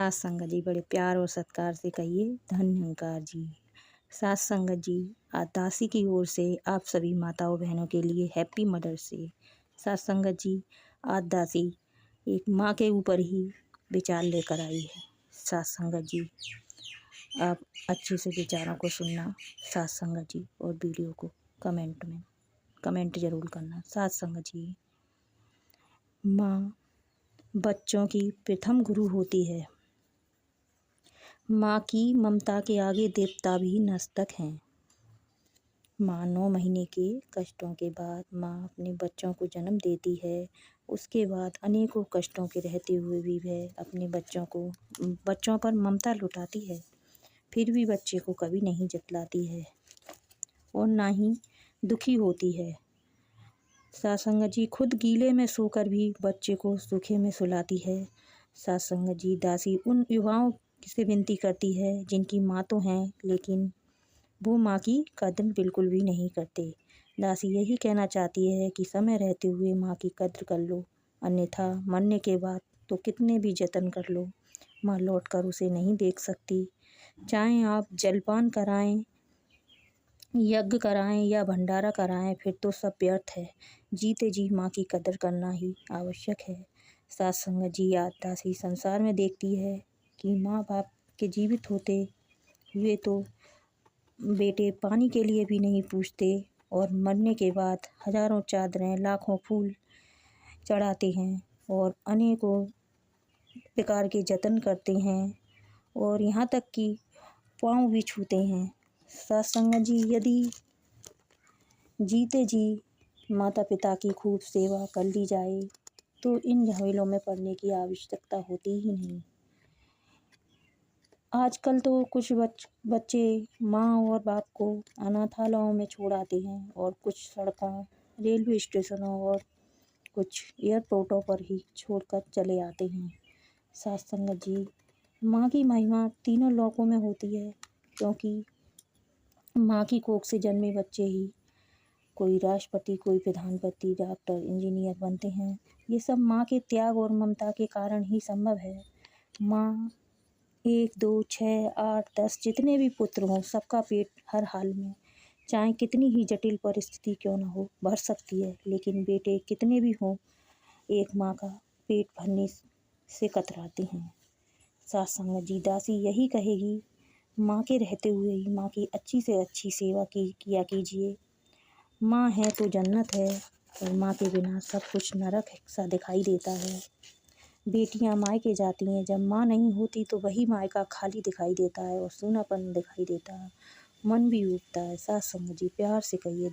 सास संगत जी बड़े प्यार और सत्कार से कहिए धन्यंकार जी। सास संगत जी, आज दासी की ओर से आप सभी माताओं बहनों के लिए हैप्पी मदर्स डे। सास संगत जी, आज दासी एक माँ के ऊपर ही विचार लेकर आई है। सास संगत जी, आप अच्छे से विचारों को सुनना सास संगत जी, और वीडियो को कमेंट जरूर करना। सास संगत जी, माँ बच्चों की प्रथम गुरु होती है। माँ की ममता के आगे देवता भी नस्तक हैं। माँ 9 महीने के कष्टों के बाद माँ अपने बच्चों को जन्म देती है। उसके बाद अनेकों कष्टों के रहते हुए भी वह अपने बच्चों पर ममता लुटाती है। फिर भी बच्चे को कभी नहीं जतलाती है और ना ही दुखी होती है। सास संगत जी, खुद गीले में सोकर भी बच्चे को सूखे में सुलाती है। सास संगत जी, दासी उन युवाओं से विनती करती है जिनकी माँ तो हैं, लेकिन वो माँ की कद्र बिल्कुल भी नहीं करते। दासी यही कहना चाहती है कि समय रहते हुए माँ की कद्र कर लो, अन्यथा मरने के बाद तो कितने भी जतन कर लो, माँ लौट कर उसे नहीं देख सकती। चाहे आप जलपान कराएं, यज्ञ कराएं या भंडारा कराएं, फिर तो सब व्यर्थ है। जीते जी माँ की कदर करना ही आवश्यक है। सास संगत जी, आज दासी संसार में देखती है कि माँ बाप के जीवित होते हुए तो बेटे पानी के लिए भी नहीं पूछते और मरने के बाद हजारों चादरें लाखों फूल चढ़ाते हैं और अनेकों प्रकार के जतन करते हैं और यहाँ तक कि पाँव भी छूते हैं। सास संगत जी, यदि जीते जी माता पिता की खूब सेवा कर ली जाए तो इन झमेलों में पड़ने की आवश्यकता होती ही नहीं। आजकल तो कुछ बच्चे माँ और बाप को अनाथालयों में छोड़ आते हैं और कुछ सड़कों, रेलवे स्टेशनों और कुछ एयरपोर्टों पर ही छोड़कर चले आते हैं। सास संगत जी, माँ की महिमा तीनों लोकों में होती है, क्योंकि माँ की कोख से जन्मे बच्चे ही कोई राष्ट्रपति, कोई प्रधानमंत्री, डॉक्टर, इंजीनियर बनते हैं। ये सब माँ के त्याग और ममता के कारण ही संभव है। माँ 1, 2, 6, 8, 10 जितने भी पुत्र हों, सबका पेट हर हाल में, चाहे कितनी ही जटिल परिस्थिति क्यों न हो, भर सकती है। लेकिन बेटे कितने भी हों, एक माँ का पेट भरने से कतराते हैं। सास संगत जी, दासी यही कहेगी, माँ के रहते हुए ही माँ की अच्छी से अच्छी सेवा किया कीजिए। माँ है तो जन्नत है और माँ के बिना सब कुछ नरक सा दिखाई देता है। बेटियां मायके जाती हैं, जब माँ नहीं होती तो वही मायका खाली दिखाई देता है और सूनापन दिखाई देता है, मन भी ऊबता है। सास संगत जी, प्यार से कहिए